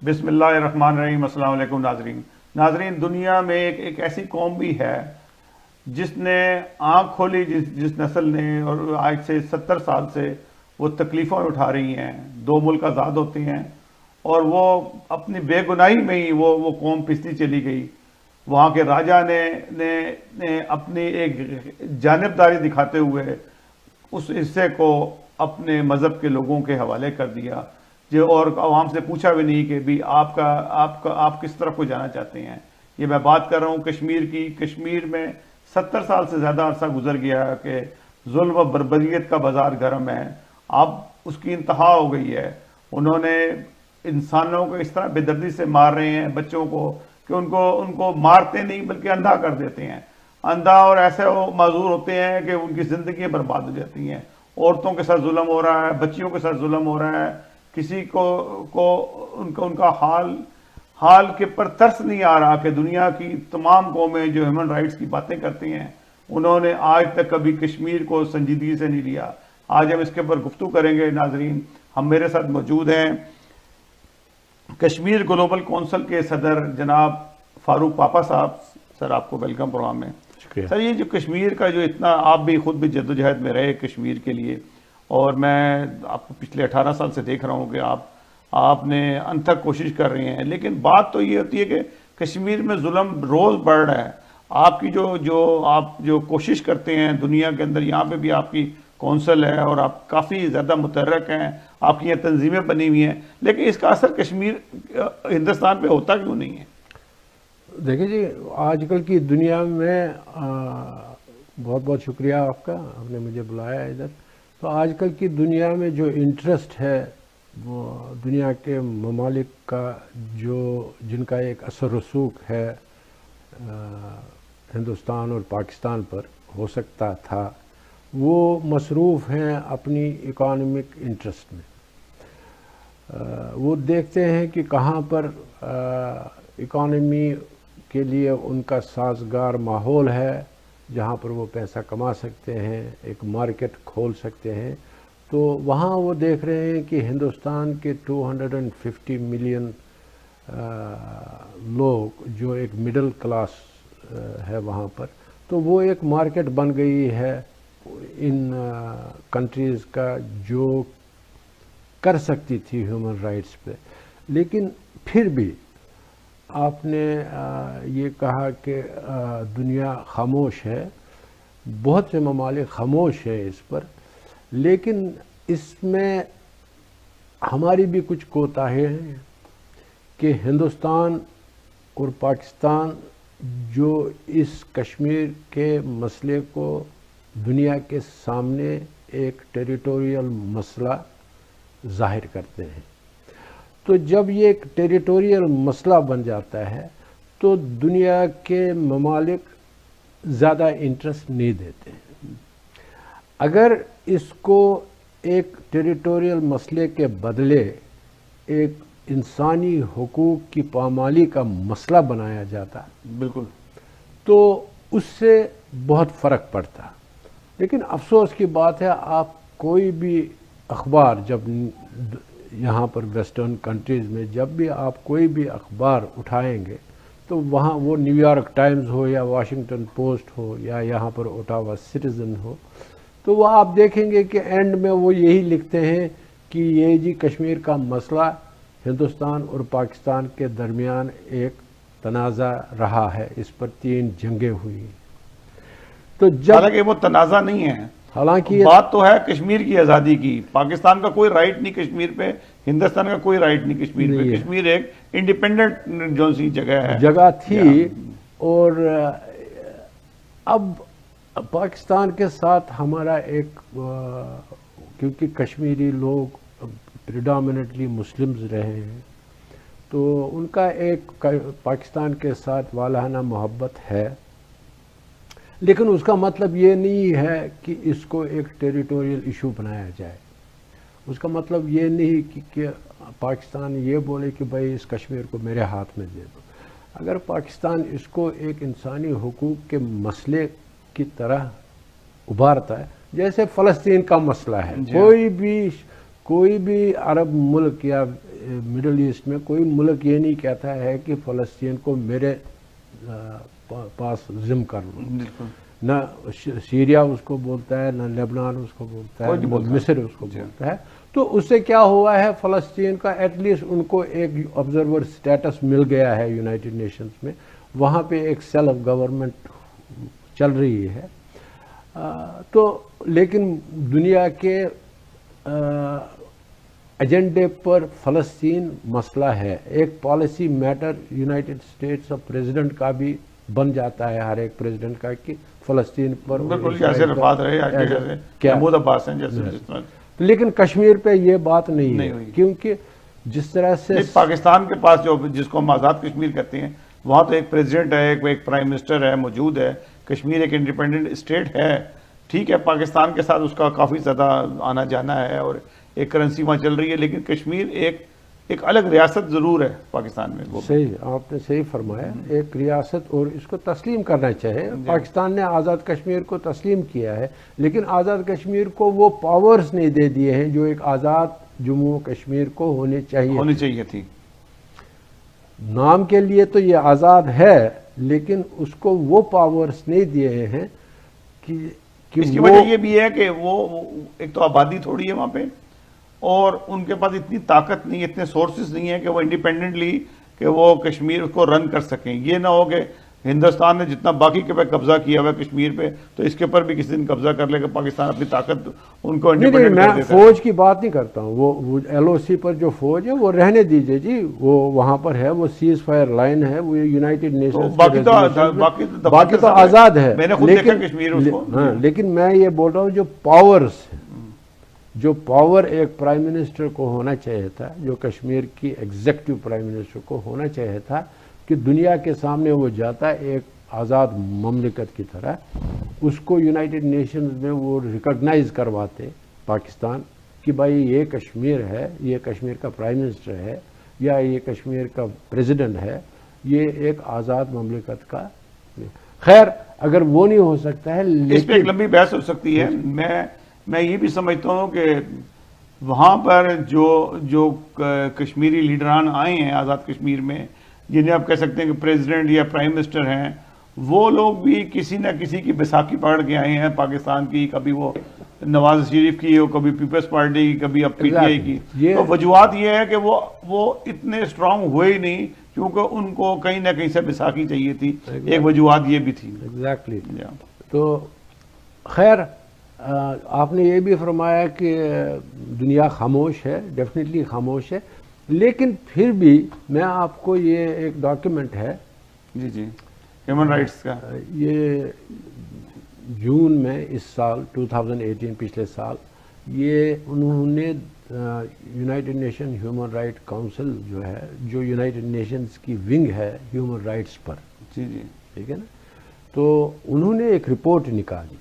بسم اللہ الرحمن الرحیم۔ السلام علیکم ناظرین، دنیا میں ایک ایسی قوم بھی ہے جس نے آنکھ کھولی، جس نسل نے، اور آج سے 70 سال سے وہ تکلیفیں اٹھا رہی ہیں، دو ملک آزاد ہوتے ہیں اور وہ اپنی بے گناہی میں ہی وہ قوم پستی چلی گئی۔ وہاں کے راجہ نے اپنی ایک جانبداری دکھاتے ہوئے اس حصے کو اپنے مذہب کے لوگوں کے حوالے کر دیا، اور عوام سے پوچھا بھی نہیں کہ بھی آپ کس طرف کو جانا چاہتے ہیں۔ یہ میں بات کر رہا ہوں کشمیر کی۔ کشمیر میں 70 سال سے زیادہ عرصہ گزر گیا کہ ظلم و بربریت کا بازار گرم ہے۔ اب اس کی انتہا ہو گئی ہے۔ انہوں نے انسانوں کو اس طرح بے دردی سے مار رہے ہیں، بچوں کو، کہ ان کو مارتے نہیں بلکہ اندھا کر دیتے ہیں۔ اندھا اور ایسے وہ معذور ہوتے ہیں کہ ان کی زندگیاں برباد ہو جاتی ہیں۔ عورتوں کے ساتھ ظلم ہو رہا ہے، بچیوں کے ساتھ ظلم ہو رہا ہے۔ کسی کو ان کا حال کے پر ترس نہیں آ رہا کہ دنیا کی تمام قومیں جو ہیومن رائٹس کی باتیں کرتی ہیں، انہوں نے آج تک کبھی کشمیر کو سنجیدگی سے نہیں لیا۔ آج ہم اس کے اوپر گفتگو کریں گے ناظرین۔ ہم میرے ساتھ موجود ہیں کشمیر گلوبل کونسل کے صدر جناب فاروق پاپا صاحب۔ سر، آپ کو ویلکم پروگرام میں۔ شکریہ سر، یہ جو کشمیر کا جو اتنا، آپ بھی خود بھی جدوجہد میں رہے کشمیر کے لیے، اور میں آپ کو پچھلے 18 سال سے دیکھ رہا ہوں کہ آپ نے انتھک کوشش کر رہے ہیں، لیکن بات تو یہ ہوتی ہے کہ کشمیر میں ظلم روز بڑھ رہا ہے۔ آپ کی آپ جو کوشش کرتے ہیں دنیا کے اندر، یہاں پہ بھی آپ کی کونسل ہے اور آپ کافی زیادہ متحرک ہیں، آپ کی یہ تنظیمیں بنی ہوئی ہیں، لیکن اس کا اثر کشمیر ہندوستان پہ ہوتا کیوں نہیں ہے؟ دیکھیں جی، آج کل کی دنیا میں بہت بہت شکریہ آپ نے مجھے بلایا ادھر۔ تو آج کل کی دنیا میں جو انٹرسٹ ہے وہ دنیا کے ممالک کا، جن کا ایک اثر رسوخ ہے ہندوستان اور پاکستان پر ہو سکتا تھا، وہ مصروف ہیں اپنی اکانومک انٹرسٹ میں۔ وہ دیکھتے ہیں کہ کہاں پر اکانومی کے لیے ان کا سازگار ماحول ہے، جہاں پر وہ پیسہ کما سکتے ہیں، ایک مارکیٹ کھول سکتے ہیں۔ تو وہاں وہ دیکھ رہے ہیں کہ ہندوستان کے 250 ملین لوگ، جو ایک مڈل کلاس ہے وہاں پر، تو وہ ایک مارکیٹ بن گئی ہے ان کنٹریز کا، جو کر سکتی تھی ہیومن رائٹس پہ۔ لیکن پھر بھی آپ نے یہ کہا کہ دنیا خاموش ہے، بہت سے ممالک خاموش ہے اس پر، لیکن اس میں ہماری بھی کچھ کوتاہیاں ہیں کہ ہندوستان اور پاکستان جو اس کشمیر کے مسئلے کو دنیا کے سامنے ایک ٹیریٹوریل مسئلہ ظاہر کرتے ہیں۔ تو جب یہ ایک ٹیریٹوریل مسئلہ بن جاتا ہے تو دنیا کے ممالک زیادہ انٹرسٹ نہیں دیتے ہیں۔ اگر اس کو ایک ٹیریٹوریل مسئلے کے بدلے ایک انسانی حقوق کی پامالی کا مسئلہ بنایا جاتا، بالکل، تو اس سے بہت فرق پڑتا۔ لیکن افسوس کی بات ہے، آپ کوئی بھی اخبار، جب یہاں پر ویسٹرن کنٹریز میں جب بھی آپ کوئی بھی اخبار اٹھائیں گے تو وہاں وہ نیو یارک ٹائمز ہو یا واشنگٹن پوسٹ ہو یا یہاں پر اوٹاوا سٹیزن ہو، تو وہ آپ دیکھیں گے کہ اینڈ میں وہ یہی لکھتے ہیں کہ یہ جی کشمیر کا مسئلہ ہندوستان اور پاکستان کے درمیان ایک تنازع رہا ہے، اس پر 3 جنگیں ہوئی۔ تو حالانکہ وہ تنازع نہیں ہے، حالانکہ بات تو ہے کشمیر کی آزادی کی۔ پاکستان کا کوئی رائٹ نہیں کشمیر پہ، ہندوستان کا کوئی رائٹ نہیں کشمیر پہ۔ کشمیر ایک انڈیپینڈنٹ جو سی جگہ تھی، اور اب پاکستان کے ساتھ ہمارا ایک، کیونکہ کشمیری لوگ پریڈامنیٹلی مسلمز رہے ہیں، تو ان کا ایک پاکستان کے ساتھ والہانہ محبت ہے، لیکن اس کا مطلب یہ نہیں ہے کہ اس کو ایک ٹیریٹوریل ایشو بنایا جائے۔ اس کا مطلب یہ نہیں کہ پاکستان یہ بولے کہ بھائی اس کشمیر کو میرے ہاتھ میں دے دو۔ اگر پاکستان اس کو ایک انسانی حقوق کے مسئلے کی طرح ابھارتا ہے، جیسے فلسطین کا مسئلہ ہے، کوئی بھی عرب ملک یا مڈل ایسٹ میں کوئی ملک یہ نہیں کہتا ہے کہ فلسطین کو میرے پاس ضم کر لو. بالکل. نہ سیریا اس کو بولتا ہے، نہ لیبنان اس کو بولتا ہے، نہ مصر اس کو بولتا ہے. تو اس سے کیا ہوا ہے، فلسطین کا ایٹ لیسٹ ان کو ایک آبزرور سٹیٹس مل گیا ہے یونائٹڈ نیشنز میں. وہاں پہ ایک سیلف گورنمنٹ چل رہی ہے. تو لیکن دنیا کے ایجنڈے پر فلسطین مسئلہ ہے. ایک policy matter United States of President کا بھی بن جاتا ہے، ہر ایک پریزیڈنٹ کا، کہ فلسطین پر بالکل جیسے رفات رہے جیسے محمود عباس ہیں جیسے. لیکن کشمیر پہ یہ بات نہیں ہے، کیونکہ جس طرح سے پاکستان کے پاس جو جس کو ہم آزاد کشمیر کہتے ہیں، وہاں تو ایک پریزیڈنٹ ہے، ایک پرائم منسٹر ہے موجود ہے. کشمیر ایک انڈیپینڈنٹ اسٹیٹ ہے، ٹھیک ہے. پاکستان کے ساتھ اس کا کافی زیادہ آنا جانا ہے اور ایک کرنسی وہاں چل رہی ہے، لیکن کشمیر ایک الگ ریاست ضرور ہے پاکستان میں. صحیح، آپ نے صحیح فرمایا، ایک ریاست، اور اس کو تسلیم کرنا چاہیے. پاکستان نے آزاد کشمیر کو تسلیم کیا ہے، لیکن آزاد کشمیر کو وہ پاورز نہیں دے دیے ہیں جو ایک آزاد جموں کشمیر کو ہونی چاہیے تھی. نام کے لیے تو یہ آزاد ہے، لیکن اس کو وہ پاورز نہیں دیے ہیں کہ اس کی وجہ یہ بھی ہے کہ وہ ایک تو آبادی تھوڑی ہے وہاں پہ، اور ان کے پاس اتنی طاقت نہیں، اتنے سورسز نہیں ہیں کہ وہ انڈیپینڈنٹلی کہ وہ کشمیر کو رن کر سکیں. یہ نہ ہو کہ ہندوستان نے جتنا باقی کے پہ قبضہ کیا ہوا ہے کشمیر پہ، تو اس کے اوپر بھی کسی دن قبضہ کر لے گا پاکستان اپنی طاقت ان کو انڈیپینڈنٹ کر دیتا ہے. میں فوج کی بات نہیں کرتا ہوں، وہ ایل او سی پر جو فوج ہے وہ رہنے دیجئے جی، وہ وہاں پر ہے، وہ سیز فائر لائن ہے، وہ یونائٹڈ نیشنز باقی تو آزاد ہے. میں نے خود دیکھا کشمیر اس کو. ہاں، لیکن میں یہ بول رہا ہوں جو پاورز ہیں، جو پاور ایک پرائم منسٹر کو ہونا چاہیے تھا، جو کشمیر کی ایگزیکٹو پرائم منسٹر کو ہونا چاہیے تھا، کہ دنیا کے سامنے وہ جاتا ہے ایک آزاد مملکت کی طرح، اس کو یونائٹڈ نیشنز میں وہ ریکگنائز کرواتے پاکستان کہ بھائی یہ کشمیر ہے، یہ کشمیر کا پرائم منسٹر ہے، یا یہ کشمیر کا پریزیڈنٹ ہے، یہ ایک آزاد مملکت کا. خیر اگر وہ نہیں ہو سکتا ہے، اس پہ ایک لمبی بحث ہو سکتی ہے. میں یہ بھی سمجھتا ہوں کہ وہاں پر جو کشمیری لیڈران آئے ہیں آزاد کشمیر میں، جنہیں آپ کہہ سکتے ہیں کہ پریزیڈنٹ یا پرائم منسٹر ہیں، وہ لوگ بھی کسی نہ کسی کی بیساکھی پکڑ کے آئے ہیں پاکستان کی. کبھی وہ نواز شریف کی، کبھی پیپلز پارٹی کی، کبھی اب پی ٹی آئی کی. تو وجوہات یہ ہے کہ وہ اتنے اسٹرانگ ہوئے ہی نہیں، کیونکہ ان کو کہیں نہ کہیں سے بیساکھی چاہیے تھی. ایک وجوہات یہ بھی تھی. ایگزیکٹلی. تو خیر آپ نے یہ بھی فرمایا کہ دنیا خاموش ہے، ڈیفینیٹلی خاموش ہے، لیکن پھر بھی میں آپ کو یہ ایک ڈاکیومنٹ ہے جی ہیومن رائٹس کا، یہ جون میں اس سال 2018 پچھلے سال، یہ انہوں نے United nation human right council جو ہے، جو یونائٹڈ نیشنز کی ونگ ہے ہیومن رائٹس پر، جی ٹھیک ہے نا، تو انہوں نے ایک رپورٹ نکالی.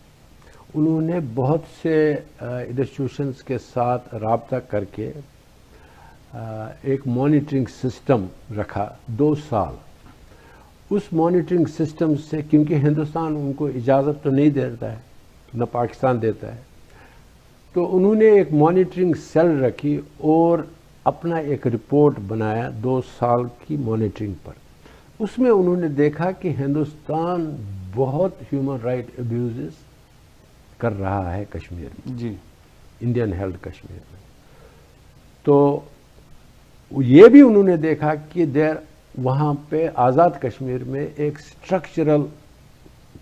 انہوں نے بہت سے انسٹیٹیوشنز کے ساتھ رابطہ کر کے ایک مانیٹرنگ سسٹم رکھا 2 سال. اس مانیٹرنگ سسٹم سے، کیونکہ ہندوستان ان کو اجازت تو نہیں دیتا ہے، نہ پاکستان دیتا ہے، تو انہوں نے ایک مانیٹرنگ سیل رکھی اور اپنا ایک رپورٹ بنایا 2 سال کی مانیٹرنگ پر. اس میں انہوں نے دیکھا کہ ہندوستان بہت ہیومن رائٹ ابیوزز کر رہا ہے کشمیر میں، جی انڈین ہیلڈ کشمیر میں. تو یہ بھی انہوں نے دیکھا کہ وہاں پہ آزاد کشمیر میں ایک سٹرکچرل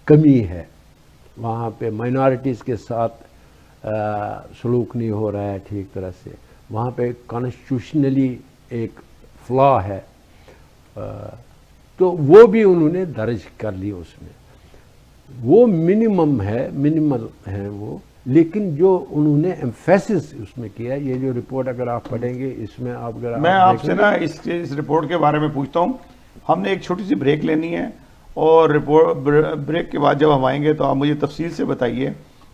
کمی ہے، وہاں پہ مائنارٹیز کے ساتھ سلوک نہیں ہو رہا ہے ٹھیک طرح سے، وہاں پہ کانسٹیٹیوشنلی ایک فلا ہے. تو وہ بھی انہوں نے درج کر لی. اس میں وہ منیمل ہے وہ، لیکن جو انہوں نے ایمفیسس اس میں کیا، یہ جو رپورٹ اگر آپ پڑھیں گے، اس میں میں آپ سے نا اس رپورٹ کے بارے میں پوچھتا ہوں. ہم نے ایک چھوٹی سی بریک لینی ہے، اور بریک کے بعد جب ہم آئیں گے تو آپ مجھے تفصیل سے بتائیے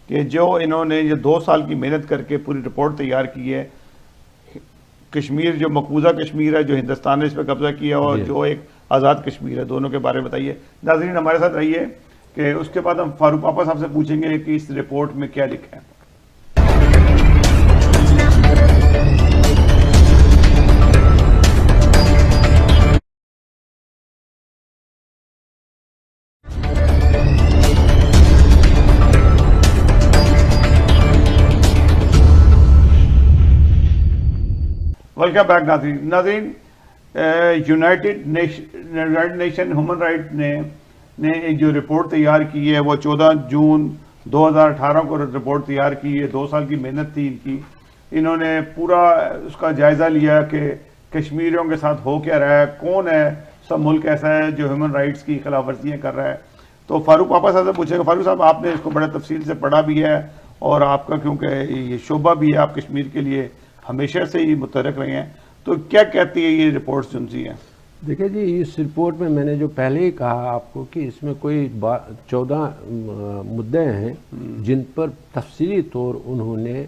کہ جو انہوں نے یہ 2 سال کی محنت کر کے پوری رپورٹ تیار کی ہے، کشمیر جو مقبوضہ کشمیر ہے، جو ہندوستان نے اس پہ قبضہ کیا، اور جو ایک آزاد کشمیر ہے، دونوں کے بارے میں بتائیے. ناظرین ہمارے ساتھ رہیے، کہ اس کے بعد ہم فاروق پاپا صاحب سے پوچھیں گے کہ اس رپورٹ میں کیا لکھا ہے. ویلکم بیک ناظرین. یونائٹڈ نیشن ہیومن رائٹ نے ایک جو رپورٹ تیار کی ہے وہ 14 جون 2018 کو رپورٹ تیار کی ہے. 2 سال کی محنت تھی ان کی. انہوں نے پورا اس کا جائزہ لیا کہ کشمیریوں کے ساتھ ہو کیا رہا ہے, کون ہے سب ملک ایسا ہے جو ہیومن رائٹس کی خلاف ورزیاں کر رہا ہے. تو فاروق پاپا صاحب سے پوچھیں گے, فاروق صاحب آپ نے اس کو بڑے تفصیل سے پڑھا بھی ہے اور آپ کا کیونکہ یہ شعبہ بھی ہے, آپ کشمیر کے لیے ہمیشہ سے ہی متحرک رہے ہیں, تو کیا کہتی ہے یہ رپورٹس جو سی ہیں؟ دیکھیں جی, اس رپورٹ میں میں نے جو پہلے ہی کہا آپ کو کہ اس میں کوئی 14 مدعے ہیں جن پر تفصیلی طور انہوں نے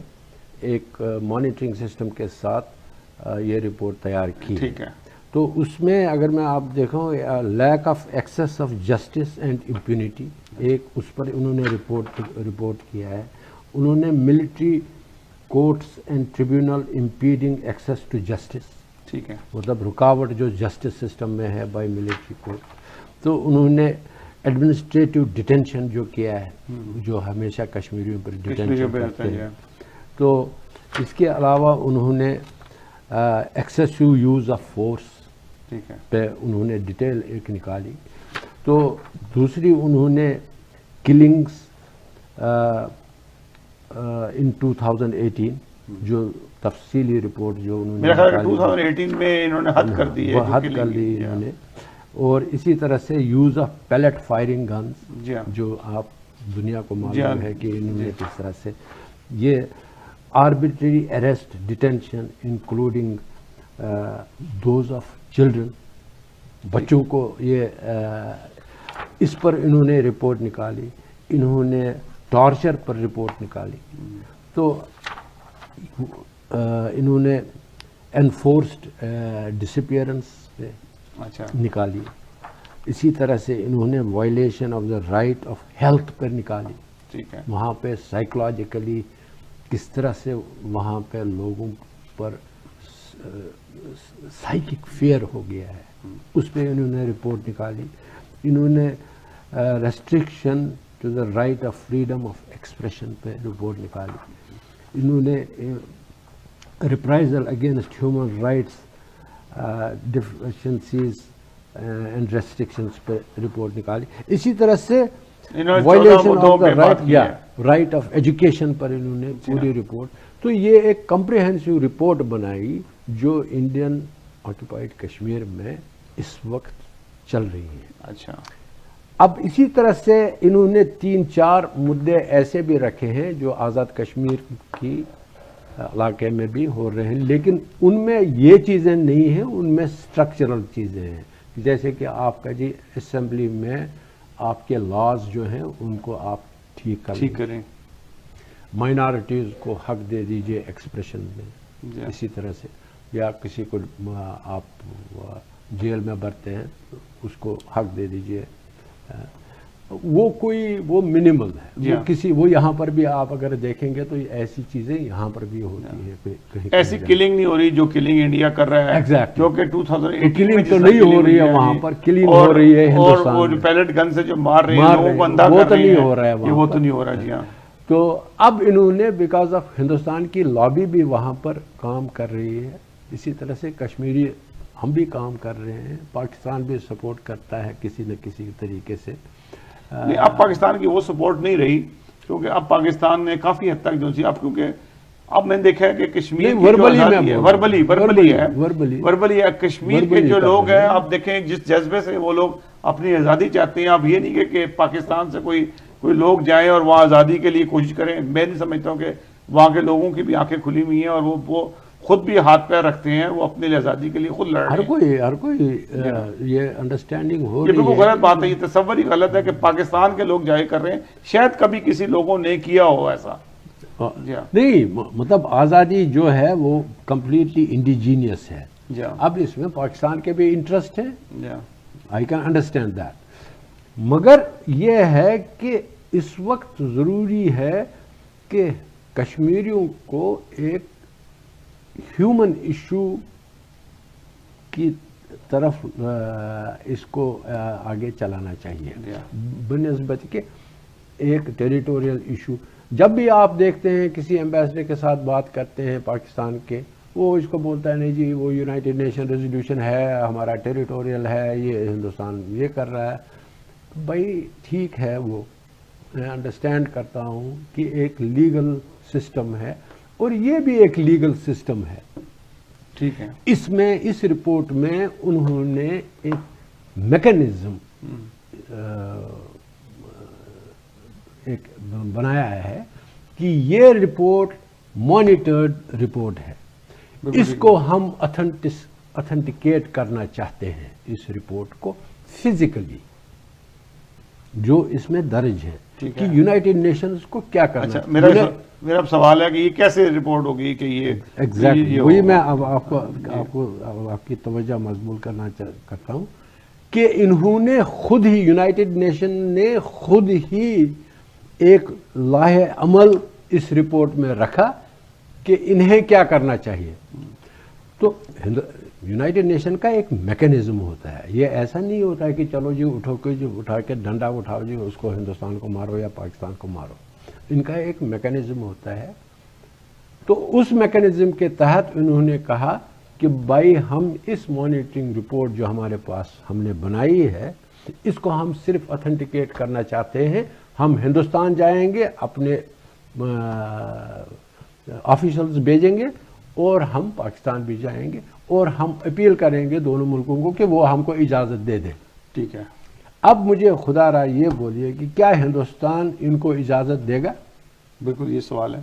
ایک مانیٹرنگ سسٹم کے ساتھ یہ رپورٹ تیار کی. ٹھیک ہے. تو اس میں اگر میں آپ دیکھوں lack of access of justice and impunity, ایک اس پر انہوں نے رپورٹ کیا ہے. انہوں نے military courts and tribunal impeding access to justice, ٹھیک ہے, مطلب رکاوٹ جو جسٹس سسٹم میں ہے بائی ملٹری کورٹ. تو انہوں نے ایڈمنسٹریٹو ڈیٹینشن جو کیا ہے, جو ہمیشہ کشمیریوں پر ڈیٹینشن کرتے ہیں. تو اس کے علاوہ انہوں نے ایکسیسو یوز آف فورس پہ انہوں نے ڈیٹیل ایک نکالی. تو دوسری انہوں نے کلنگس ان 2018 جو تفصیلی رپورٹ جو انہوں نے میرا خیال ہے 2018 میں انہوں نے حد کر دی ہے, حد کر دی انہوں نے. اور اسی طرح سے use of pellet firing guns, جو آپ دنیا کو معلوم ہے کہ انہوں نے کس طرح سے یہ arbitrary arrest detention including those of children, بچوں کو یہ اس پر انہوں نے رپورٹ نکالی. انہوں نے ٹارچر پر رپورٹ نکالی. تو انہوں نے انفورسڈ ڈسپیئرنس پہ نکالی. اسی طرح سے انہوں نے violation of the right of health پر نکالی. ٹھیک ہے. وہاں پہ سائیکولوجیکلی کس طرح سے وہاں پہ لوگوں پر سائیکک فیئر ہو گیا ہے, اس پہ انہوں نے رپورٹ نکالی. انہوں نے restriction to the right of freedom of expression پہ رپورٹ نکالی. انہوں نے reprisal against human rights deficiencies and restrictions پہ رپورٹ نکالی. اسی طرح سے violation of the right of education پر انہوں نے پوری رپورٹ. تو یہ ایک کمپریہنسو رپورٹ بنائی جو انڈین آکوپائڈ کشمیر میں اس وقت چل رہی ہے. اچھا. اب اسی طرح سے انہوں نے 3-4 مدعے ایسے بھی رکھے ہیں جو آزاد کشمیر کی علاقے میں بھی ہو رہے ہیں, لیکن ان میں یہ چیزیں نہیں ہیں, ان میں سٹرکچرل چیزیں ہیں. جیسے کہ آپ کا جی اسمبلی میں آپ کے لاز جو ہیں ان کو آپ ٹھیک کریں, مائنارٹیز کو حق دے دیجئے ایکسپریشن میں. اسی طرح سے یا کسی کو آپ جیل میں بھرتے ہیں اس کو حق دے دیجئے. وہ منیمل ہے. وہ یہاں پر بھی آپ اگر دیکھیں گے تو ایسی چیزیں یہاں پر بھی ہوتی ہیں. ایسی کلنگ نہیں ہو رہی جو کلنگ انڈیا کر رہا ہے. ایگزیکٹ. جو کہ 2018 کلنگ تو نہیں ہو رہی ہے وہاں پر, کلنگ ہو رہی ہے ہندوستان اور پیلٹ گن سے جو مار رہے ہیں لوگوں کو اندھا کر رہے ہیں, وہ تو نہیں ہو رہا. جی ہاں. تو اب انہوں نے بیکاز آف ہندوستان کی لابی بھی وہاں پر کام کر رہی ہے. اسی طرح سے کشمیری ہم بھی کام کر رہے ہیں, پاکستان بھی سپورٹ کرتا ہے کسی نہ کسی طریقے سے. نہیں, اب پاکستان کی وہ سپورٹ نہیں رہی کیونکہ اب پاکستان نے کافی حد تک جو سی اب کیونکہ اب میں نے دیکھا ہے کہ کشمیر وربلی ہے کشمیر کے جو لوگ ہیں, آپ دیکھیں جس جذبے سے وہ لوگ اپنی آزادی چاہتے ہیں. اب یہ نہیں کہ پاکستان سے کوئی لوگ جائیں اور وہاں آزادی کے لیے کوشش کریں. میں نہیں سمجھتا ہوں کہ وہاں کے لوگوں کی بھی آنکھیں کھلی ہوئی ہیں اور وہ خود بھی ہاتھ پیر رکھتے ہیں, وہ اپنے لیے آزادی کے لیے خود لڑ رہے ہیں. ہر کوئی یہ انڈرسٹینڈنگ ہو رہی ہے. یہ بالکل غلط بات ہے, یہ تصور ہی غلط ہے کہ پاکستان کے لوگ جائے کر رہے ہیں. شاید کبھی کسی لوگوں نے کیا ہو ایسا. نہیں, مطلب آزادی جو ہے وہ کمپلیٹلی انڈیجینیس ہے. اب اس میں پاکستان کے بھی انٹرسٹ ہے, آئی کین انڈرسٹینڈ دیٹ. مگر یہ ہے کہ اس وقت ضروری ہے کہ کشمیریوں کو ایک ہیومن ایشو کی طرف اس کو آگے چلانا چاہیے بنسبت کہ ایک ٹیریٹوریل ایشو. جب بھی آپ دیکھتے ہیں کسی ایمبیسڈر کے ساتھ بات کرتے ہیں پاکستان کے وہ اس کو بولتا ہے نہیں جی وہ یونائٹڈ نیشن ریزولوشن ہے, ہمارا ٹیریٹوریل ہے, یہ ہندوستان یہ کر رہا ہے. بھائی ٹھیک ہے, وہ میں انڈرسٹینڈ کرتا ہوں کہ ایک لیگل سسٹم ہے اور یہ بھی ایک لیگل سسٹم ہے. ٹھیک ہے, اس میں اس رپورٹ میں انہوں نے ایک میکینزم ایک بنایا ہے کہ یہ رپورٹ مانیٹرڈ رپورٹ ہے, اس کو ہم اتھینٹیکیٹ کرنا چاہتے ہیں, اس رپورٹ کو فزیکلی جو اس میں درج ہے کہ یونائٹڈ نیشنز کو کیا کرنا. اچھا, میرا سوال ہے کہ یہ کیسے رپورٹ ہوگی کہ یہ ایگزیکٹلی وہی میں اب آپ کو آپ کی توجہ مضبوط کرنا کرتا ہوں کہ انہوں نے خود ہی یونائٹڈ نیشن نے خود ہی ایک لاہ عمل اس رپورٹ میں رکھا کہ انہیں کیا کرنا چاہیے. تو یونائٹڈ نیشن کا ایک میکینزم ہوتا ہے, یہ ایسا نہیں ہوتا ہے کہ چلو جی اٹھا کے ڈنڈا اٹھاؤ جی اس کو ہندوستان کو مارو یا پاکستان کو مارو. ان کا ایک میکینزم ہوتا ہے. تو اس میکینزم کے تحت انہوں نے کہا کہ بھائی ہم اس مانیٹرنگ رپورٹ جو ہمارے پاس ہم نے بنائی ہے اس کو ہم صرف اتھینٹیکیٹ کرنا چاہتے ہیں. ہم ہندوستان جائیں گے, اپنے آفیشلز بھیجیں گے اور ہم پاکستان بھی جائیں گے اور ہم اپیل کریں گے دونوں ملکوں کو کہ وہ ہم کو اجازت دے دیں. ٹھیک ہے, اب مجھے خدا را یہ بولیے کہ کیا ہندوستان ان کو اجازت دے گا؟ بالکل یہ سوال ہے.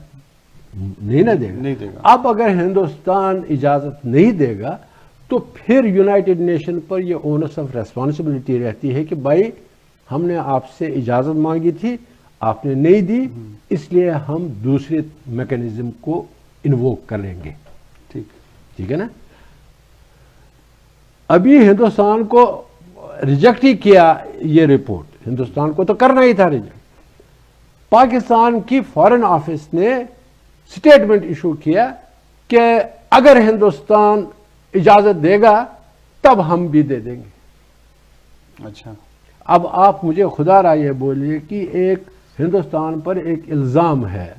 نہیں نہ دے گا. نہیں دے گا. اب اگر ہندوستان اجازت نہیں دے گا تو پھر یونائٹڈ نیشن پر یہ اونس آف ریسپانسبلٹی رہتی ہے کہ بھائی ہم نے آپ سے اجازت مانگی تھی, آپ نے نہیں دی, اس لیے ہم دوسرے میکینزم کو انووک کریں گے. ٹھیک ہے نا. ابھی ہندوستان کو ریجیکٹ ہی کیا یہ رپورٹ, ہندوستان کو تو کرنا ہی تھا ریجیکٹ. پاکستان کی فارن آفس نے سٹیٹمنٹ ایشو کیا کہ اگر ہندوستان اجازت دے گا تب ہم بھی دے دیں گے. اچھا, اب آپ مجھے خدا را یہ بولیے کہ ایک ہندوستان پر ایک الزام ہے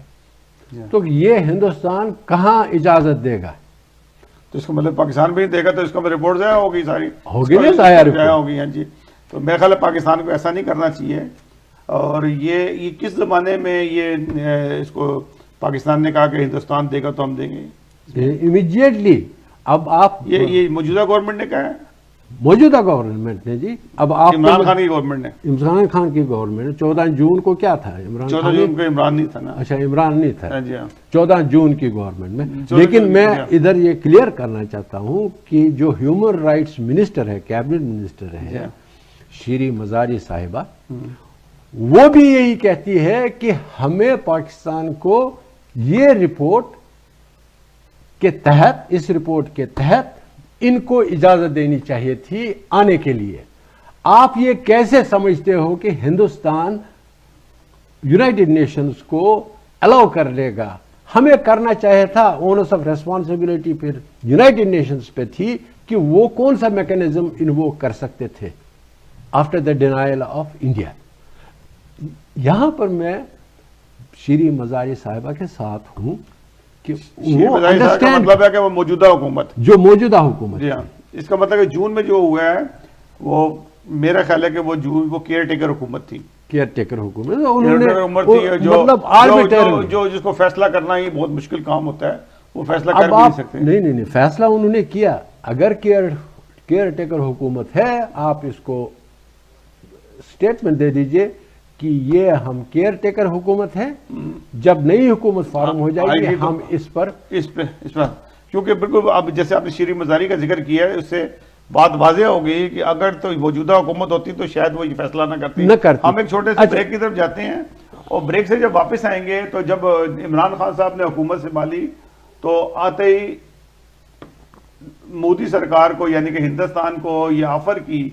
تو یہ ہندوستان کہاں اجازت دے گا؟ تو اس کا مطلب پاکستان بھی دے گا تو اس کا رپورٹ ضائع ہوگی, ساری ہوگی نا ضائع ہوگی. ہاں جی, تو میرا خیال ہے پاکستان کو ایسا نہیں کرنا چاہیے. اور یہ کس زمانے میں یہ اس کو پاکستان نے کہا کہ ہندوستان دے گا تو ہم دیں گے؟ امیڈیٹلی. اب آپ یہ موجودہ گورنمنٹ نے کہا ہے, موجودہ گورنمنٹ نے جی. اب آپ عمران خان کی گورنمنٹ نے, عمران خان کی گورنمنٹ 14 جون کو کیا تھا؟ 14 جون کو عمران نہیں تھا نا. اچھا, عمران نہیں تھا. جی ہاں, 14 جون کی گورنمنٹ میں. لیکن میں ادھر یہ کلیئر کرنا چاہتا ہوں کہ جو ہیومن رائٹس منسٹر ہے, کیبنٹ منسٹر ہے شری مزاری صاحبہ, وہ بھی یہی کہتی ہے کہ ہمیں پاکستان کو یہ رپورٹ کے تحت, اس رپورٹ کے تحت ان کو اجازت دینی چاہیے تھی آنے کے لیے. آپ یہ کیسے سمجھتے ہو کہ ہندوستان یونائٹڈ نیشنز کو الاؤ کر لے گا؟ ہمیں کرنا چاہے تھا, اونس آف ریسپانسبلٹی پھر یونائٹڈ نیشنز پہ تھی کہ وہ کون سا میکینزم انووک کر سکتے تھے after the denial of India. یہاں پر میں شری مزاری صاحبہ کے ساتھ ہوں کہ وہ مطلب ہے کہ وہ موجودہ حکومت, جو موجودہ حکومت, جی ہاں, اس کا مطلب ہے جون میں جو ہوا ہے وہ میرا خیال ہے کہ وہ جون وہ کیئر ٹیکر حکومت تھی. کیئر ٹیکر حکومت مطلب جو جس کو فیصلہ کرنا ہی بہت مشکل کام ہوتا ہے, وہ فیصلہ کر بھی نہیں سکتے. نہیں, فیصلہ انہوں نے کیا. اگر کیئر ٹیکر حکومت ہے, آپ اس کو اسٹیٹمنٹ دے دیجئے کہ یہ ہم کیئر ٹیکر حکومت ہے, جب نئی حکومت فارم ہو جائے گی ہم اس پر کیونکہ بالکل اب جیسے آپ نے شری مزاری کا ذکر کیا ہے, اس سے بات واضح ہو گئی کہ اگر تو موجودہ حکومت ہوتی تو شاید وہ یہ فیصلہ نہ کرتی. ہم ایک چھوٹے سے بریک کی طرف جاتے ہیں اور بریک سے جب واپس آئیں گے تو جب عمران خان صاحب نے حکومت سنبھالی تو آتے ہی مودی سرکار کو یعنی کہ ہندوستان کو یہ آفر کی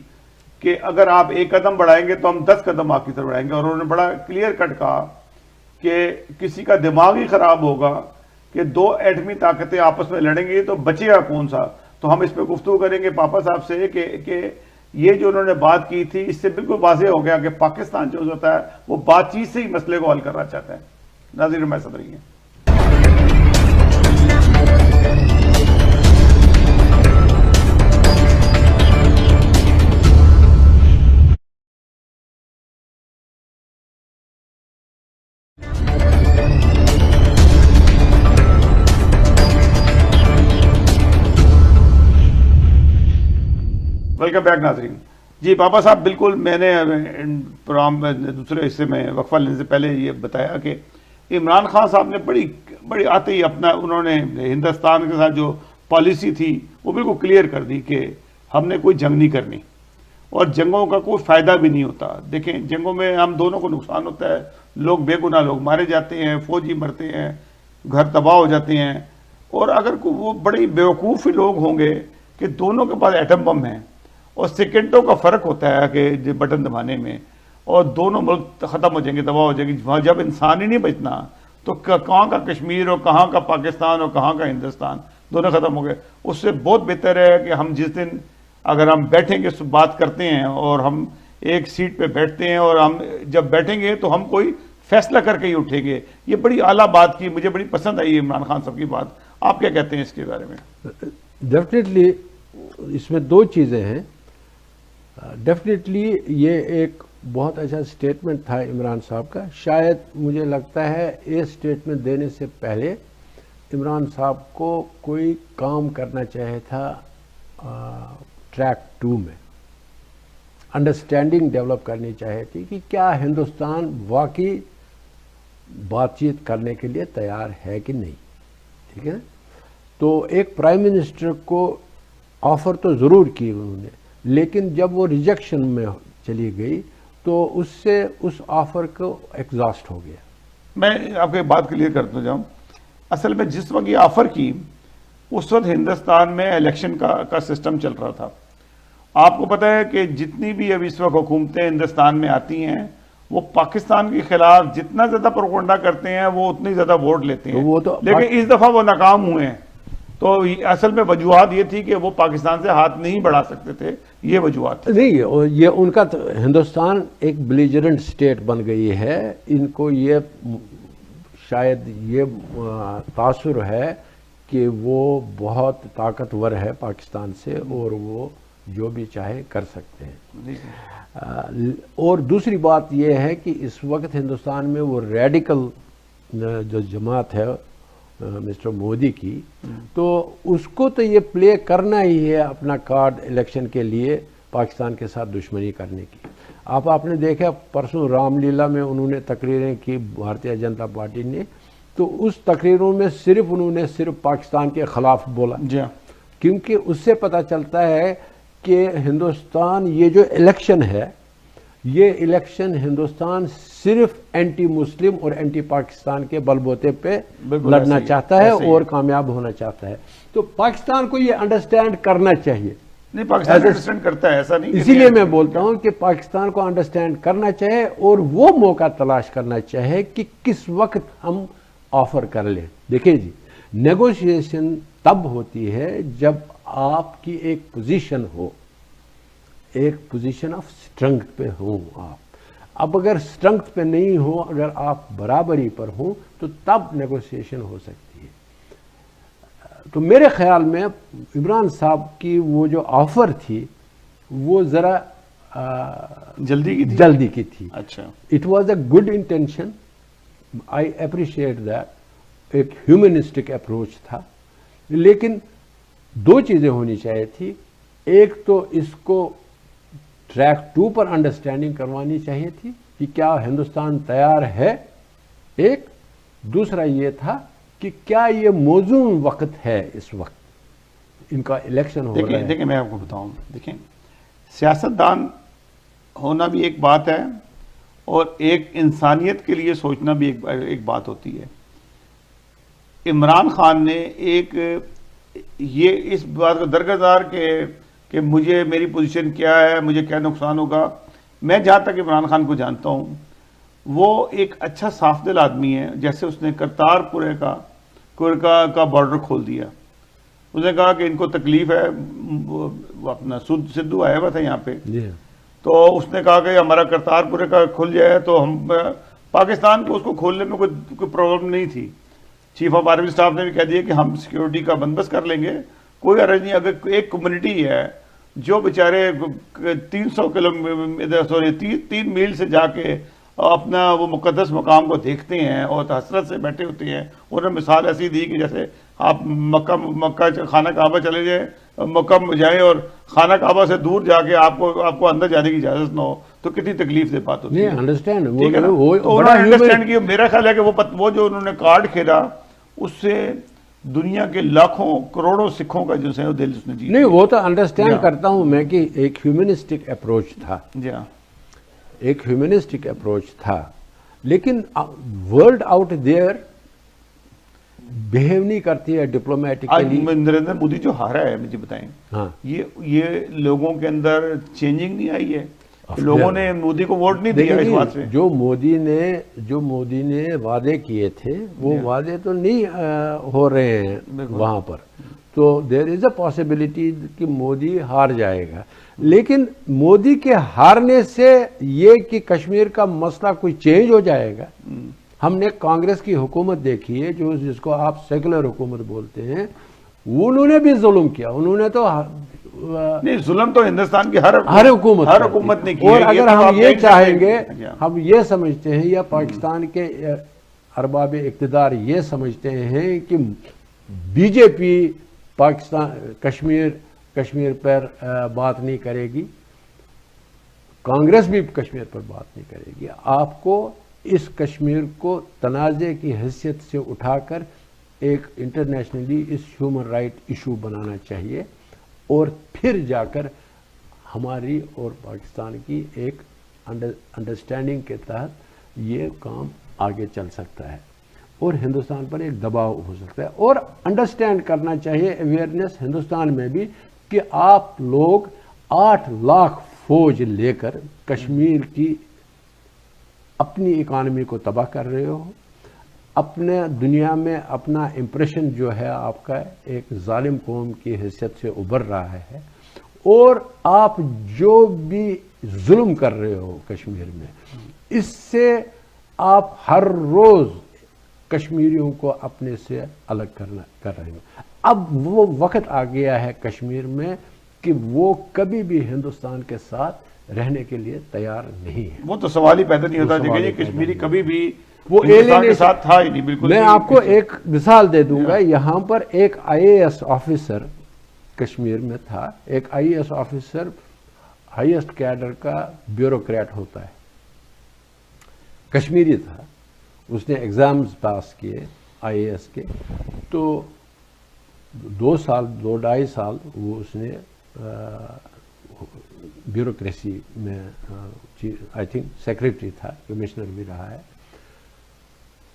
کہ اگر آپ ایک قدم بڑھائیں گے تو ہم 10 قدم آپ کی طرف بڑھائیں گے. اور انہوں نے بڑا کلیئر کٹ کہا کہ کسی کا دماغ ہی خراب ہوگا کہ 2 ایٹمی طاقتیں آپس میں لڑیں گی تو بچے گا کون سا. تو ہم اس پہ گفتگو کریں گے پاپا صاحب سے کہ یہ جو انہوں نے بات کی تھی اس سے بالکل واضح ہو گیا کہ پاکستان جو ہوتا ہے وہ بات چیت سے ہی مسئلے کو حل کرنا چاہتا ہے. ناظرین میں صدر ہیں. ویلکم بیک ناظرین. جی پاپا صاحب، بالکل میں نے پروگرام دوسرے حصے میں وقفہ لینے سے پہلے یہ بتایا کہ عمران خان صاحب نے بڑی آتے ہی اپنا انہوں نے ہندوستان کے ساتھ جو پالیسی تھی وہ بالکل کلیئر کر دی کہ ہم نے کوئی جنگ نہیں کرنی اور جنگوں کا کوئی فائدہ بھی نہیں ہوتا. دیکھیں جنگوں میں ہم دونوں کو نقصان ہوتا ہے, لوگ بے گناہ لوگ مارے جاتے ہیں, فوجی مرتے ہیں, گھر تباہ ہو جاتے ہیں. اور اگر وہ بڑے بیوقوف لوگ ہوں گے کہ دونوں کے پاس ایٹم بم ہیں اور سیکنڈوں کا فرق ہوتا ہے کہ بٹن دبانے میں, اور دونوں ملک ختم ہو جائیں گے, تباہ ہو جائیں گے, وہاں جب انسان ہی نہیں بچنا تو کہاں کا کشمیر اور کہاں کا پاکستان اور کہاں کا ہندوستان, دونوں ختم ہو گئے. اس سے بہت بہتر ہے کہ ہم جس دن اگر ہم بیٹھیں گے بات کرتے ہیں اور ہم ایک سیٹ پہ بیٹھتے ہیں اور ہم جب بیٹھیں گے تو ہم کوئی فیصلہ کر کے ہی اٹھیں گے. یہ بڑی اعلیٰ بات کی, مجھے بڑی پسند آئی عمران خان صاحب کی بات. آپ کیا کہتے ہیں اس کے بارے میں؟ ڈیفینیٹلی اس میں دو چیزیں ہیں. ڈیفینیٹلی یہ ایک بہت اچھا سٹیٹمنٹ تھا عمران صاحب کا. شاید مجھے لگتا ہے یہ سٹیٹمنٹ دینے سے پہلے عمران صاحب کو کوئی کام کرنا چاہے تھا ٹریک 2 میں, انڈرسٹینڈنگ ڈیولپ کرنی چاہیے تھی کہ کیا ہندوستان واقعی بات چیت کرنے کے لیے تیار ہے کہ نہیں. ٹھیک ہے نا. تو ایک پرائم منسٹر کو آفر تو ضرور کی انہوں نے, لیکن جب وہ ریجیکشن میں چلی گئی تو اس سے اس آفر کو ایگزاسٹ ہو گیا. میں آپ کو ایک بات کلیئر کرتا جاؤں. اصل میں جس وقت یہ آفر کی اس وقت ہندوستان میں الیکشن کا سسٹم چل رہا تھا. آپ کو پتہ ہے کہ جتنی بھی اب اس وقت حکومتیں ہندوستان میں آتی ہیں وہ پاکستان کے خلاف جتنا زیادہ پروپیگنڈا کرتے ہیں وہ اتنی زیادہ ووٹ لیتے ہیں, لیکن اس دفعہ وہ ناکام ہوئے ہیں. تو اصل میں وجوہات یہ تھی کہ وہ پاکستان سے ہاتھ نہیں بڑھا سکتے تھے, یہ وجوہات تھی. نہیں, یہ ان کا ہندوستان ایک بلیجرنٹ سٹیٹ بن گئی ہے. ان کو یہ شاید یہ تاثر ہے کہ وہ بہت طاقتور ہے پاکستان سے اور وہ جو بھی چاہے کر سکتے ہیں. اور دوسری بات یہ ہے کہ اس وقت ہندوستان میں وہ ریڈیکل جو جماعت ہے مسٹر مودی کی, تو اس کو تو یہ پلے کرنا ہی ہے اپنا کارڈ الیکشن کے لیے پاکستان کے ساتھ دشمنی کرنے کی. آپ نے دیکھا پرسوں رام لیلا میں انہوں نے تقریریں کی بھارتیہ جنتا پارٹی نے, تو اس تقریروں میں انہوں نے صرف پاکستان کے خلاف بولا. جی, کیونکہ اس سے پتہ چلتا ہے کہ ہندوستان یہ جو الیکشن ہے, یہ الیکشن ہندوستان صرف اینٹی مسلم اور اینٹی پاکستان کے بل بوتے پہ لڑنا چاہتا ہے اور کامیاب ہونا چاہتا ہے. تو پاکستان کو یہ انڈرسٹینڈ کرنا چاہیے. نہیں, پاکستان انڈرسٹینڈ کرتا ہے, ایسا نہیں. اسی لیے میں بولتا ہوں کہ پاکستان کو انڈرسٹینڈ کرنا چاہے اور وہ موقع تلاش کرنا چاہے کہ کس وقت ہم آفر کر لیں. دیکھیں جی, نیگوشیشن تب ہوتی ہے جب آپ کی ایک پوزیشن ہو, ایک پوزیشن آف اسٹرنگتھ پہ ہوں آپ. اب اگر اسٹرنگتھ پہ نہیں ہو, اگر آپ برابری پر ہوں تو تب نیگوشیشن ہو سکتی ہے. تو میرے خیال میں عمران صاحب کی وہ جو آفر تھی وہ ذرا جلدی کی تھی. اچھا, it was a good intention, I appreciate that. ایک ہیومنسٹک اپروچ تھا, لیکن دو چیزیں ہونی چاہیے تھی. ایک تو اس کو ٹریک 2 پر انڈرسٹینڈنگ کروانی چاہیے تھی کہ کیا ہندوستان تیار ہے, ایک. دوسرا یہ تھا کہ کیا یہ موزون وقت ہے اس وقت ان کا الیکشن ہو رہا ہے. دیکھیں میں آپ کو بتاؤں, دیکھیں سیاستدان ہونا بھی ایک بات ہے اور ایک انسانیت کے لیے سوچنا بھی ایک بات ہوتی ہے. عمران خان نے ایک یہ اس بات کو درگزار کہ مجھے میری پوزیشن کیا ہے, مجھے کیا نقصان ہوگا. میں جہاں تک عمران خان کو جانتا ہوں وہ ایک اچھا صاف دل آدمی ہے. جیسے اس نے کرتارپور کا بارڈر کھول دیا, اس نے کہا کہ ان کو تکلیف ہے, اپنا سدھو آیا ہوا تھا یہاں پہ, تو اس نے کہا کہ ہمارا کرتارپور کا کھل جائے تو ہم پاکستان کو اس کو کھولنے میں کوئی پرابلم نہیں تھی. چیف آف آرمی اسٹاف نے بھی کہہ دیا کہ ہم سیکیورٹی کا بندوبست کر لیں گے, کوئی عرض نہیں. اگر ایک کمیونٹی ہے جو بیچارے 300 کلومیٹر 3 میل سے جا کے اپنا وہ مقدس مقام کو دیکھتے ہیں اور حسرت سے بیٹھے ہوتے ہیں. انہوں نے مثال ایسی دی کہ جیسے آپ مکہ خانہ کعبہ چلے جائیں, مکہ میں جائیں اور خانہ کعبہ سے دور جا کے آپ کو اندر جانے کی اجازت نہ ہو, تو کتنی تکلیف دہ بات ہوتی ہے. انڈرسٹینڈ ٹھیک ہے نا, تو انہوں نے انڈرسٹینڈ کیا. میرا خیال ہے کہ وہ جو انہوں نے کارڈ کھیلا اس سے دنیا کے لاکھوں کروڑوں سکھوں کا جو ہے دل اس نے جیت. نہیں, وہ تو انڈرسٹینڈ کرتا ہوں میں کہ ایک ہیومنسٹک اپروچ تھا, جی ہاں, ایک ہیومنسٹک اپروچ تھا, لیکن ورلڈ آؤٹ دیئر بہیو نہیں کرتی ہے آج ڈپلومیٹکلی. نریندر مودی جو ہارا ہے مجھے بتائیں, ہاں, یہ لوگوں کے اندر چینجنگ نہیں آئی ہے, لوگوں نے مودی کو ووٹ نہیں دیا اس بات سے. جو مودی نے وعدے کیے تھے وہ وعدے تو نہیں ہو رہے ہیں وہاں پر, تو دیر از اے پاسبلٹی کہ مودی ہار جائے گا. لیکن مودی کے ہارنے سے یہ کہ کشمیر کا مسئلہ کوئی چینج ہو جائے گا. ہم نے کانگریس کی حکومت دیکھی ہے جس کو آپ سیکولر حکومت بولتے ہیں, انہوں نے بھی ظلم کیا. انہوں نے تو نہیں, ظلم تو ہندوستان کی ہر حکومت نے کیا. اور اگر ہم یہ چاہیں گے, ہم یہ سمجھتے ہیں یا پاکستان کے ارباب اقتدار یہ سمجھتے ہیں کہ بی جے پی پاکستان کشمیر پر بات نہیں کرے گی, کانگریس بھی کشمیر پر بات نہیں کرے گی, آپ کو اس کشمیر کو تنازع کی حیثیت سے اٹھا کر ایک انٹرنیشنلی اس ہیومن رائٹ ایشو بنانا چاہیے, اور پھر جا کر ہماری اور پاکستان کی ایک انڈرسٹینڈنگ کے تحت یہ کام آگے چل سکتا ہے اور ہندوستان پر ایک دباؤ ہو سکتا ہے. اور انڈرسٹینڈ کرنا چاہیے, اویئرنیس ہندوستان میں بھی, کہ آپ لوگ 8 لاکھ فوج لے کر کشمیر کی اپنی اکانومی کو تباہ کر رہے ہو, اپنے دنیا میں اپنا امپریشن جو ہے آپ کا ایک ظالم قوم کی حیثیت سے ابھر رہا ہے, اور آپ جو بھی ظلم کر رہے ہو کشمیر میں, اس سے آپ ہر روز کشمیریوں کو اپنے سے الگ کر رہے ہو. اب وہ وقت آ گیا ہے کشمیر میں کہ وہ کبھی بھی ہندوستان کے ساتھ رہنے کے لیے تیار نہیں ہے. وہ تو سوال ہی پیدا نہیں ہوتا کہ کشمیری کبھی بھی وہ ہندوستان کے ساتھ تھا ہی نہیں. بالکل. میں آپ کو ایک مثال دے دوں گا. یہاں پر ایک IAS آفیسر کشمیر میں تھا, ایک IAS آفیسر ہائیسٹ کیڈر کا بیوروکریٹ ہوتا ہے, کشمیری تھا, اس نے ایگزامز پاس کیے IAS کے, تو 2.5 سال وہ اس نے بیوروکریسی میں آئی تھنک سیکریٹری تھا, کمشنر بھی رہا ہے.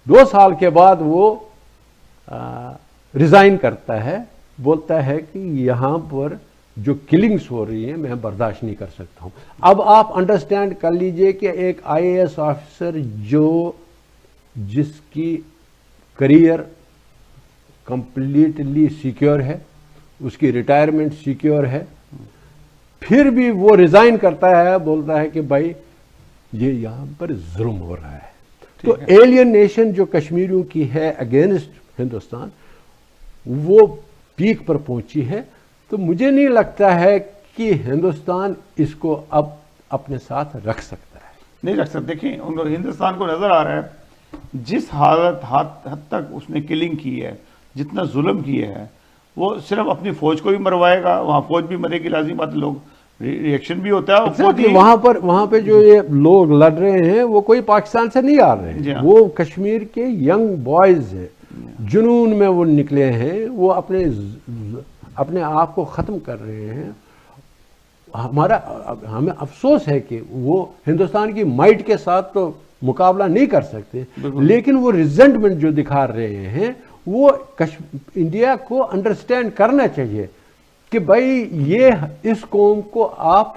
2 سال کے بعد وہ ریزائن کرتا ہے, بولتا ہے کہ یہاں پر جو کلنگز ہو رہی ہیں میں برداشت نہیں کر سکتا ہوں. اب آپ انڈرسٹینڈ کر لیجئے کہ ایک IAS آفیسر جس کی کریئر کمپلیٹلی سیکیور ہے, اس کی ریٹائرمنٹ سیکیور ہے, پھر بھی وہ ریزائن کرتا ہے, بولتا ہے کہ بھائی یہ یہاں پر ظلم ہو رہا ہے. تو ایلین نیشن جو کشمیریوں کی ہے اگینسٹ ہندوستان, وہ پیک پر پہنچی ہے. تو مجھے نہیں لگتا ہے کہ ہندوستان اس کو اب اپنے ساتھ رکھ سکتا ہے. نہیں رکھ سکتے. دیکھیں ہندوستان کو نظر آ رہا ہے جس حد تک اس نے کلنگ کی ہے, جتنا ظلم کیا ہے, وہ صرف اپنی فوج کو بھی مروائے گا, وہاں فوج بھی مرے گی, لازمی بات, لوگ ریئیکشن بھی ہوتا ہے. وہاں پہ جو یہ لوگ لڑ رہے ہیں وہ کوئی پاکستان سے نہیں آ رہے ہیں, وہ کشمیر کے ینگ بوائز ہیں, جنون میں وہ نکلے ہیں, وہ اپنے آپ کو ختم کر رہے ہیں. ہمیں افسوس ہے کہ وہ ہندوستان کی مائٹ کے ساتھ تو مقابلہ نہیں کر سکتے, لیکن وہ ریزنٹمنٹ جو دکھا رہے ہیں وہ انڈیا کو انڈرسٹینڈ کرنا چاہیے کہ بھائی یہ اس قوم کو آپ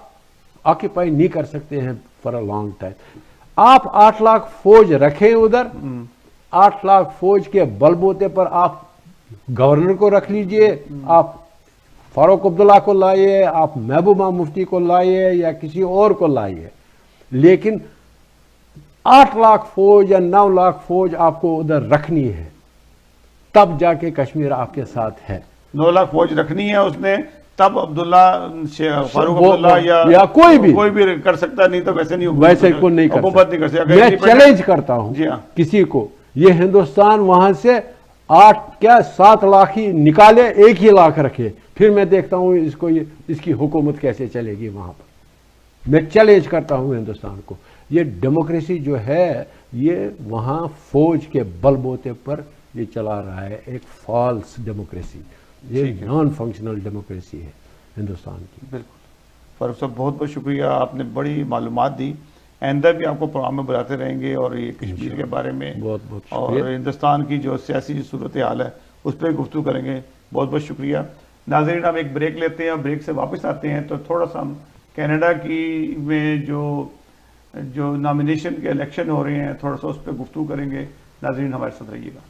آکیپائی نہیں کر سکتے ہیں فار اے لانگ ٹائم. آپ 8 لاکھ فوج رکھیں ادھر, 8 لاکھ فوج کے بل بوتے پر آپ گورنر کو رکھ لیجئے, آپ فاروق عبداللہ کو لائیے, آپ محبوبہ مفتی کو لائیے یا کسی اور کو لائیے, لیکن 8 لاکھ فوج یا 9 لاکھ فوج آپ کو ادھر رکھنی ہے, تب جا کے کشمیر آپ کے ساتھ ہے. 9 لاکھ فوج رکھنی ہے اس نے, تب عبداللہ فاروق وہ- عبداللہ یا کوئی بھی کر سکتا، نہیں تو ویسے نہیں ویسے کو نہیں کر حکومت نہیں کر سکتا. میں چیلنج کرتا ہوں جی ہاں. کسی کو، یہ ہندوستان وہاں سے 7 لاکھ ہی نکالے، 1 ہی لاکھ رکھے، پھر میں دیکھتا ہوں اس کی حکومت کیسے چلے گی وہاں پر. میں چیلنج کرتا ہوں ہندوستان کو. یہ ڈیموکریسی جو ہے یہ وہاں فوج کے بل بوتے پر یہ چلا رہا ہے، ایک فالس ڈیموکریسی، یہ نان فنکشنل ڈیموکریسی ہے ہندوستان کی. بالکل. فاروق صاحب بہت بہت شکریہ، آپ نے بڑی معلومات دی. آئندہ بھی آپ کو پروگرام میں بلاتے رہیں گے اور یہ کشمیر کے بارے میں بہت بہت اور شکریہ. ہندوستان کی جو سیاسی صورتحال ہے اس پہ گفتگو کریں گے. بہت بہت شکریہ. ناظرین ہم ایک بریک لیتے ہیں اور بریک سے واپس آتے ہیں تو تھوڑا سا ہم کینیڈا کی میں جو نامینیشن کے الیکشن ہو رہے ہیں تھوڑا سا اس پہ گفتگو کریں گے. ناظرین ہمارے ساتھ رہیے گا.